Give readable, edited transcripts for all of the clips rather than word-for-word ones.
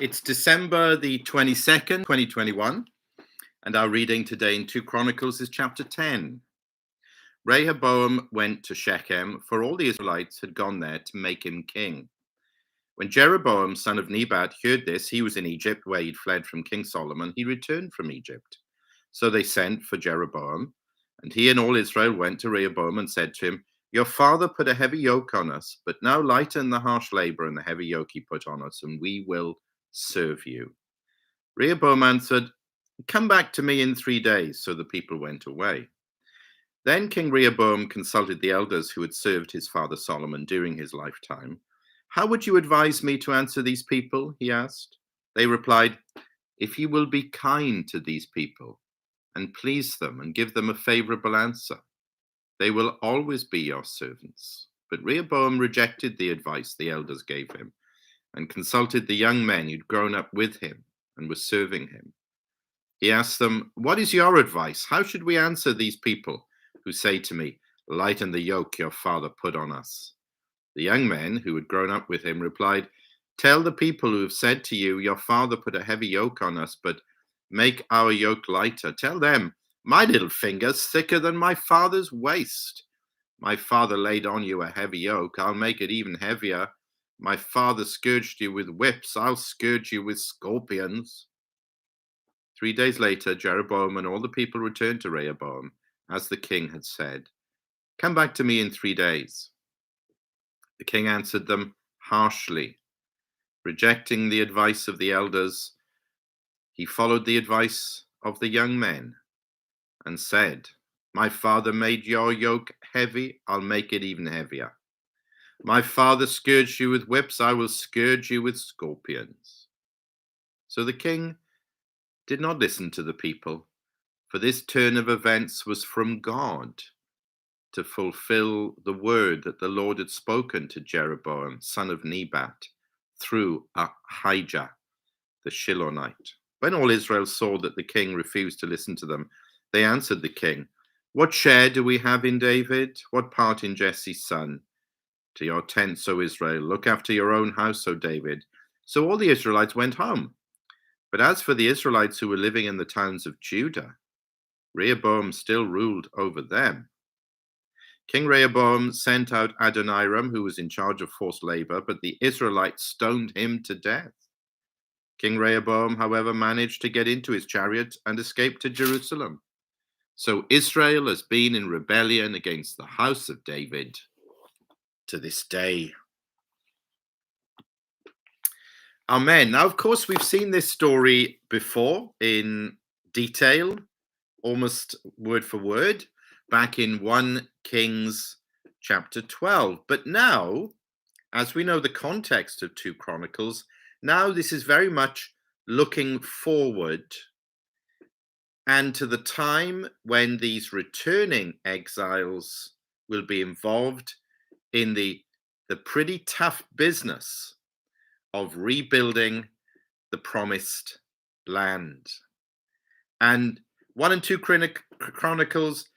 It's December the 22nd, 2021, and our reading today in 2 Chronicles is chapter 10. Rehoboam went to Shechem, for all the Israelites had gone there to make him king. When Jeroboam, son of Nebat, heard this, he was in Egypt, where he'd fled from King Solomon. He returned from Egypt. So they sent for Jeroboam, and he and all Israel went to Rehoboam and said to him, "Your father put a heavy yoke on us, but now lighten the harsh labor and the heavy yoke he put on us, and we will serve you." Rehoboam answered, "Come back to me in 3 days." So the people went away. Then King Rehoboam consulted the elders who had served his father Solomon during his lifetime. "How would you advise me to answer these people?" he asked. They replied, "If you will be kind to these people and please them and give them a favorable answer, they will always be your servants." But Rehoboam rejected the advice the elders gave him and consulted the young men who'd grown up with him and were serving him. He asked them, "What is your advice? How should we answer these people who say to me, 'Lighten the yoke your father put on us'?" The young men who had grown up with him replied, "Tell the people who have said to you, 'Your father put a heavy yoke on us, but make our yoke lighter.' Tell them, 'My little finger's thicker than my father's waist. My father laid on you a heavy yoke. I'll make it even heavier. My father scourged you with whips. I'll scourge you with scorpions." 3 days later, Jeroboam and all the people returned to Rehoboam, as the king had said. "Come back to me in 3 days." The king answered them harshly. Rejecting the advice of the elders, he followed the advice of the young men and said, "My father made your yoke heavy. I'll make it even heavier. My father scourged you with whips. I will scourge you with scorpions." So the king did not listen to the people, for this turn of events was from God, to fulfill the word that the Lord had spoken to Jeroboam, son of Nebat, through Ahijah, the Shilonite. When all Israel saw that the king refused to listen to them, they answered the king, "What share do we have in David? What part in Jesse's son? To your tents, O Israel, look after your own house, O David." So all the Israelites went home. But as for the Israelites who were living in the towns of Judah, Rehoboam still ruled over them. King Rehoboam sent out Adoniram, who was in charge of forced labor, but the Israelites stoned him to death. King Rehoboam, however, managed to get into his chariot and escape to Jerusalem. So Israel has been in rebellion against the house of David to this day. Amen. Now, of course, we've seen this story before in detail, almost word for word, back in 1 Kings chapter 12. But now, as we know the context of 2 Chronicles, now this is very much looking forward and to the time when these returning exiles will be involved in the pretty tough business of rebuilding the promised land. And 1 and 2 Chronicles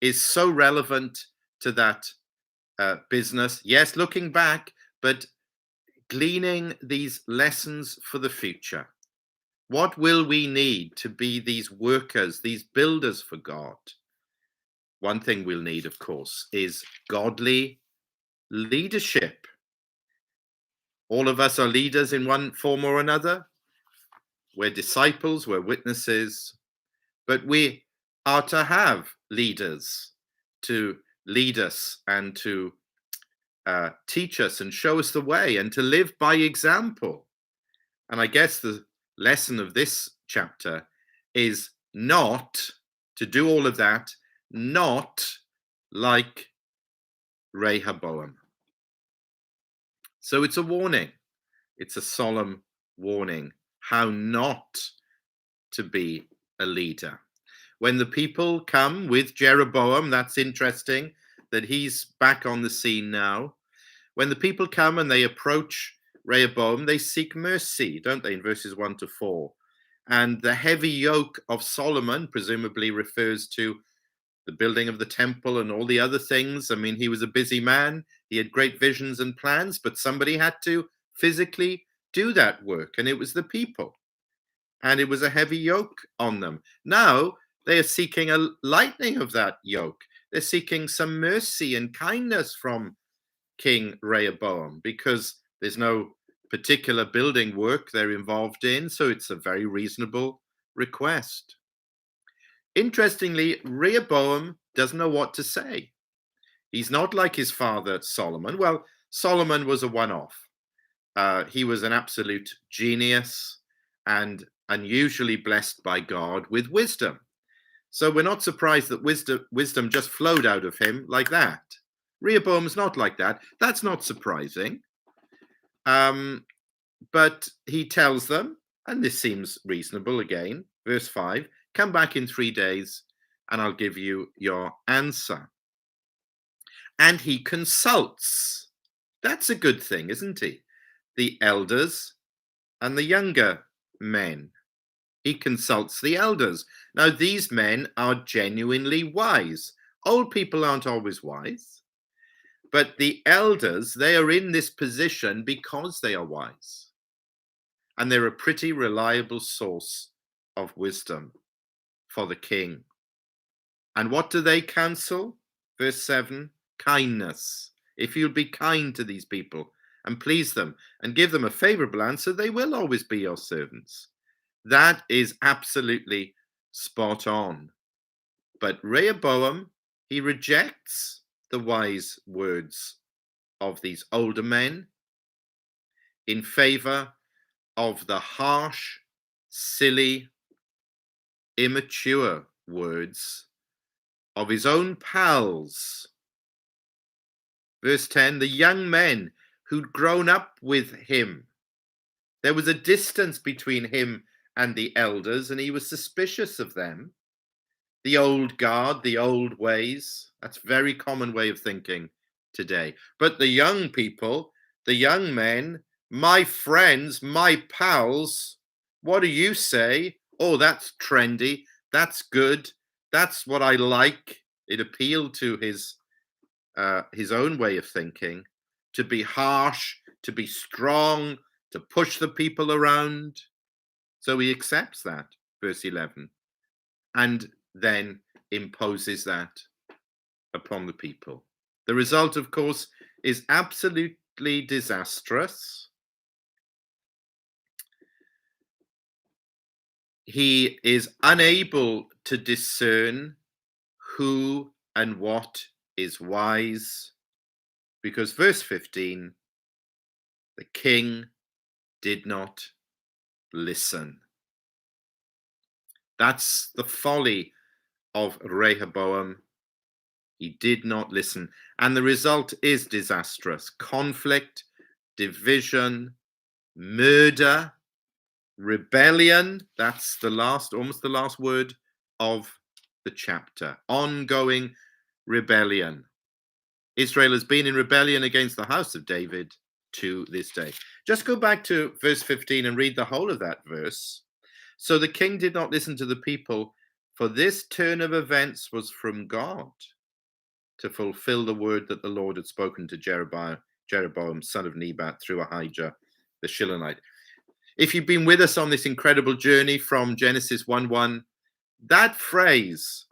is so relevant to that business. Yes, looking back, but gleaning these lessons for the future. What will we need to be these workers, these builders for God? One thing we'll need, of course, is godly leadership. All of us are leaders in one form or another. We're disciples, we're witnesses, but we are to have leaders to lead us and to teach us and show us the way and to live by example. And I guess the lesson of this chapter is not to do all of that, not like Rehoboam. So it's a warning. It's a solemn warning how not to be a leader. When the people come with Jeroboam, that's interesting that he's back on the scene now. When the people come and they approach Rehoboam, they seek mercy, don't they, in verses 1 to 4. And the heavy yoke of Solomon presumably refers to the building of the temple and all the other things. I mean, he was a busy man. He had great visions and plans, but somebody had to physically do that work, and it was the people, and it was a heavy yoke on them. Now they are seeking a lightening of that yoke. They're seeking some mercy and kindness from King Rehoboam, because there's no particular building work they're involved in, so it's a very reasonable request. Interestingly, Rehoboam doesn't know what to say. He's not like his father Solomon. Well, Solomon was a one-off. He was an absolute genius and unusually blessed by God with wisdom. So we're not surprised that wisdom just flowed out of him like that. Rehoboam's not like that. That's not surprising. But he tells them, and this seems reasonable again, verse 5, come back in 3 days and I'll give you your answer. And he consults. That's a good thing, isn't he? The elders and the younger men. He consults the elders. Now, these men are genuinely wise. Old people aren't always wise, but the elders, they are in this position because they are wise. And they're a pretty reliable source of wisdom for the king. And what do they counsel? Verse 7, kindness. If you'll be kind to these people and please them and give them a favorable answer, they will always be your servants. That is absolutely spot on. But Rehoboam, he rejects the wise words of these older men in favor of the harsh, silly, immature words of his own pals. Verse 10, the young men who'd grown up with him. There was a distance between him and the elders, and he was suspicious of them. The old guard, the old ways, that's a very common way of thinking today. But the young people, the young men, my friends, my pals, what do you say? Oh, that's trendy. That's good. That's what I like. It appealed to his own way of thinking, to be harsh, to be strong, to push the people around. So he accepts that, verse 11, and then imposes that upon the people. The result, of course, is absolutely disastrous. He is unable to discern who and what is wise, because verse 15, the king did not listen. That's the folly of Rehoboam. He did not listen. And the result is disastrous. Conflict, division, murder, rebellion. That's almost the last word of the chapter. Ongoing rebellion. Israel has been in rebellion against the house of David to this day. Just go back to verse 15 and read the whole of that verse. So the king did not listen to the people, for this turn of events was from God to fulfill the word that the Lord had spoken to Jeroboam, son of Nebat, through Ahijah the Shilonite. If you've been with us on this incredible journey from Genesis 1:1, that phrase,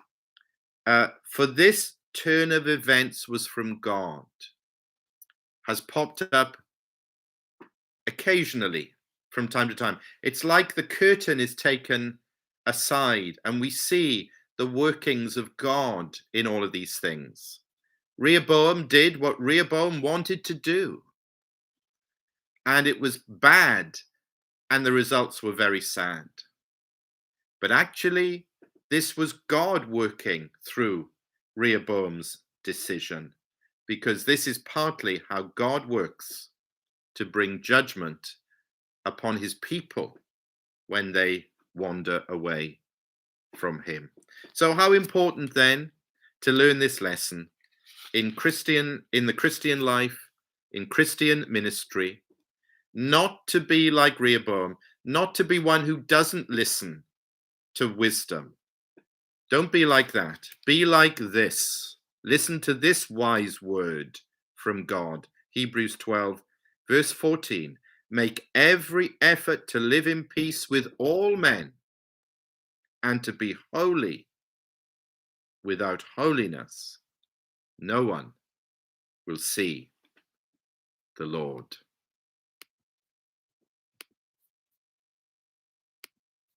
for this turn of events was from God, has popped up occasionally from time to time. It's like the curtain is taken aside and we see the workings of God in all of these things. Rehoboam did what Rehoboam wanted to do, and it was bad, and the results were very sad. But actually, this was God working through Rehoboam's decision, because this is partly how God works to bring judgment upon his people when they wander away from him. So how important then to learn this lesson in the Christian life, in Christian ministry, not to be like Rehoboam, not to be one who doesn't listen to wisdom. Don't be like that. Be like this. Listen to this wise word from God. Hebrews 12, verse 14. Make every effort to live in peace with all men and to be holy. Without holiness, no one will see the Lord.